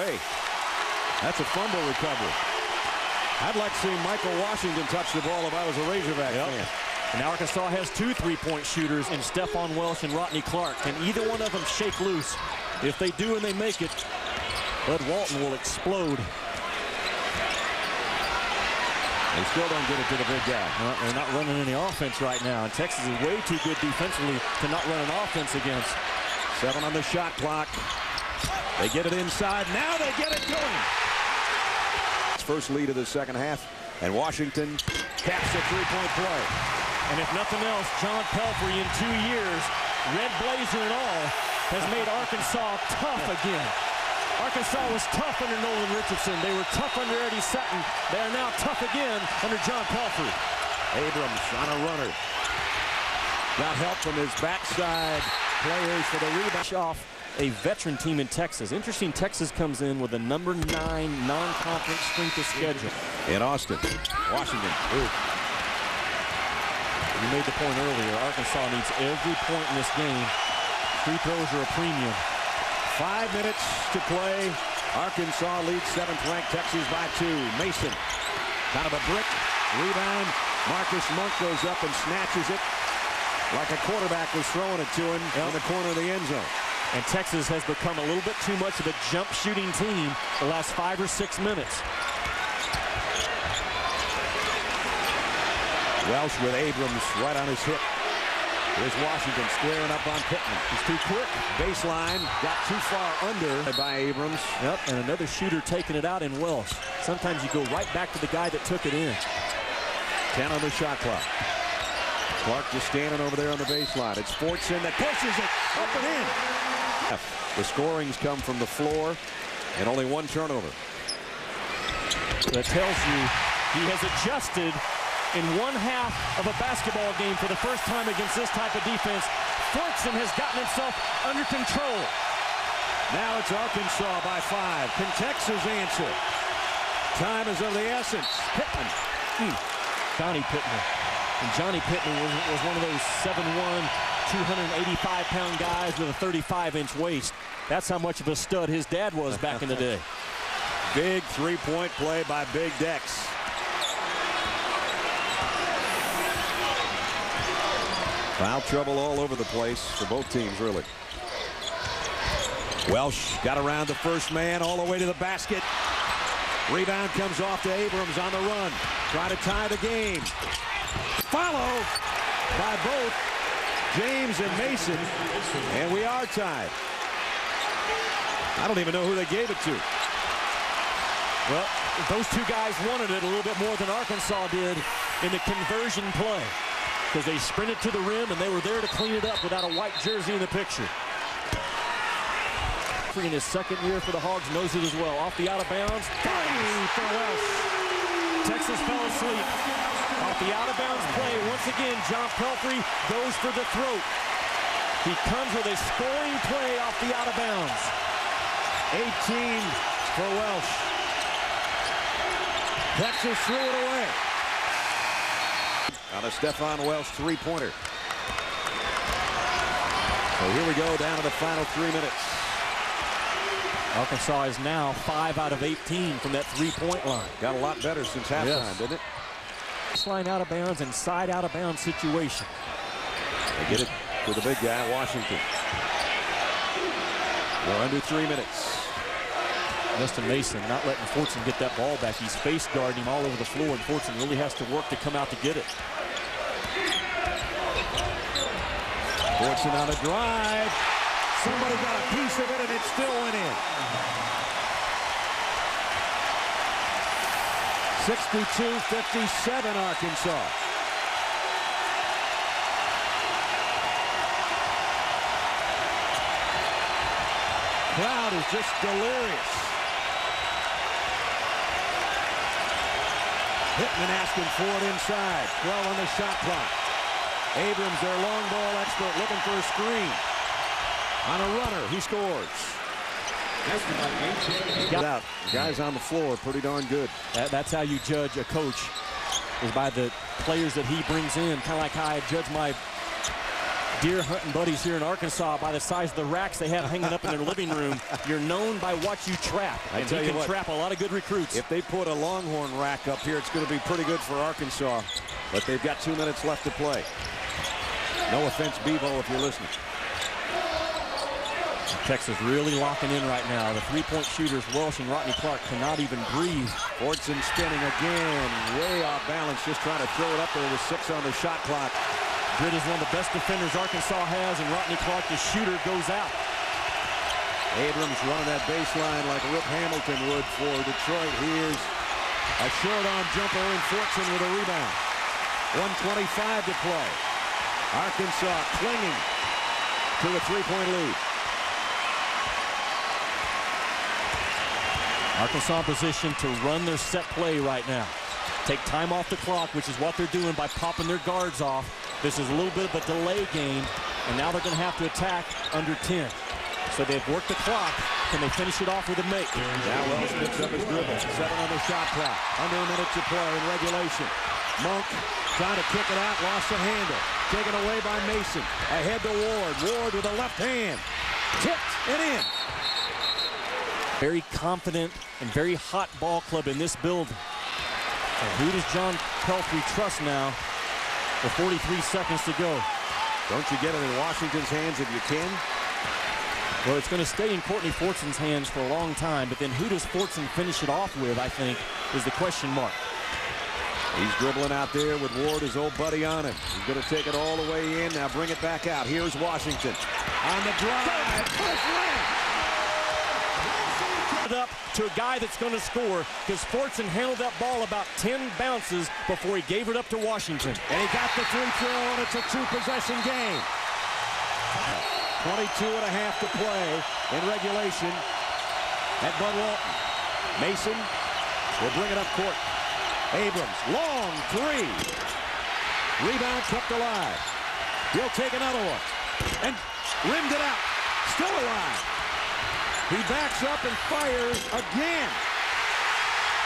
play. That's a fumble recovery. I'd like to see Michael Washington touch the ball if I was a Razorback fan. And Arkansas has 2 3-point shooters in Stephon Welsh and Rodney Clark. Can either one of them shake loose? If they do and they make it, Bud Walton will explode. They still don't get it to the big guy. They're not running any offense right now. And Texas is way too good defensively to not run an offense against. 7 on the shot clock. They get it inside. Now they get it going. First lead of the second half. And Washington caps a 3-point play. And if nothing else, John Pelfrey in 2 years, red blazer and all, has made Arkansas tough again. Arkansas was tough under Nolan Richardson. They were tough under Eddie Sutton. They are now tough again under John Pelfrey. Abrams on a runner. Got help from his backside players for the rebound. Off a veteran team in Texas. Interesting, Texas comes in with a number 9 non-conference strength of schedule. In Austin, Washington. You made the point earlier. Arkansas needs every point in this game. Free throws are a premium. 5 minutes to play. Arkansas leads 7th-ranked Texas by 2. Mason, kind of a brick. Rebound. Marcus Monk goes up and snatches it like a quarterback was throwing it to him in the corner of the end zone. And Texas has become a little bit too much of a jump shooting team the last 5 or 6 minutes. Welsh with Abrams right on his hip. Here's Washington squaring up on Pittman. He's too quick. Baseline, got too far under by Abrams. Yep, and another shooter taking it out in Welsh. Sometimes you go right back to the guy that took it in. 10 on the shot clock. Clark just standing over there on the baseline. It's Fortson that pushes it up and in. The scorings come from the floor and only 1 turnover. That tells you he has adjusted in 1/2 of a basketball game for the first time against this type of defense. Fortson has gotten himself under control. Now it's Arkansas by 5. Can Texas answer? Time is of the essence. Pittman. Johnny Pittman. And Johnny Pittman was one of those 7'1", 285-pound guys with a 35-inch waist. That's how much of a stud his dad was back in the day. Big 3-point play by Big Dex. Foul trouble all over the place for both teams, really. Welsh got around the first man all the way to the basket. Rebound comes off to Abrams on the run. Try to tie the game. Follow by both James and Mason. And we are tied. I don't even know who they gave it to. Well, those 2 guys wanted it a little bit more than Arkansas did in the conversion play, because they sprinted to the rim and they were there to clean it up without a white jersey in the picture. In his 2nd year for the Hogs, knows it as well. Off the out of bounds. For Welsh. Texas fell asleep. Off the out of bounds play. Once again, John Pelfrey goes for the throat. He comes with a scoring play off the out of bounds. 18 for Welsh. Texas threw it away. On a Stephon Welsh 3-pointer. So here we go down to the final 3 minutes. Arkansas is now 5 out of 18 from that 3-point line. Got a lot better since halftime, didn't it? Line out of bounds and side out of bounds situation. They get it to the big guy, Washington. We're under 3 minutes. Justin Mason not letting Fortson get that ball back. He's face guarding him all over the floor, and Fortson really has to work to come out to get it. Fortson on a drive. Somebody got a piece of it, and it still went in. 62-57 Arkansas. Crowd is just delirious. Pittman asking for it inside. 12 on the shot clock. Abrams, their long ball expert, looking for a screen. On a runner, he scores. Get out. Guys on the floor, pretty darn good. That's how you judge a coach, is by the players that he brings in. Kind of like how I judge my deer hunting buddies here in Arkansas by the size of the racks they have hanging up in their living room. You're known by what you trap, and he can trap a lot of good recruits. If they put a Longhorn rack up here, it's going to be pretty good for Arkansas. But they've got 2 minutes left to play. No offense, Bevo, if you're listening. Texas really locking in right now. The three-point shooters, Welsh and Rodney Clark, cannot even breathe. Fortson spinning again, way off balance, just trying to throw it up there with 6 on the shot clock. Britt is one of the best defenders Arkansas has, and Rodney Clark, the shooter, goes out. Abrams running that baseline like Rip Hamilton would for Detroit. Here's a short-arm jumper, and Fortson with a rebound. 1:25 to play. Arkansas clinging to a three-point lead. Arkansas in position to run their set play right now. Take time off the clock, which is what they're doing by popping their guards off. This is a little bit of a delay game, and now they're going to have to attack under 10. So they've worked the clock. Can they finish it off with a make? Now Wells picks up his dribble. 7 on the shot clock. Under a minute to play in regulation. Monk trying to kick it out, lost the handle. Taken away by Mason. Ahead to Ward. Ward with a left hand. Tipped and in. Very confident and very hot ball club in this building. And who does John Pelfrey trust now with 43 seconds to go? Don't you get it in Washington's hands if you can? Well, it's going to stay in Courtney Fortson's hands for a long time, but then who does Fortson finish it off with, I think, is the question mark. He's dribbling out there with Ward, his old buddy, on him. He's going to take it all the way in. Now bring it back out. Here's Washington. On the drive. Push left. Up to a guy that's going to score, because Fortson handled that ball about 10 bounces before he gave it up to Washington. And he got the free throw, and it's a 2-possession game. 22 and a half to play in regulation at Bud Walton. Mason will bring it up court. Abrams, long three. Rebound kept alive. He'll take another one. And rimmed it out. Still alive. He backs up and fires again.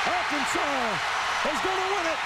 Arkansas is going to win it.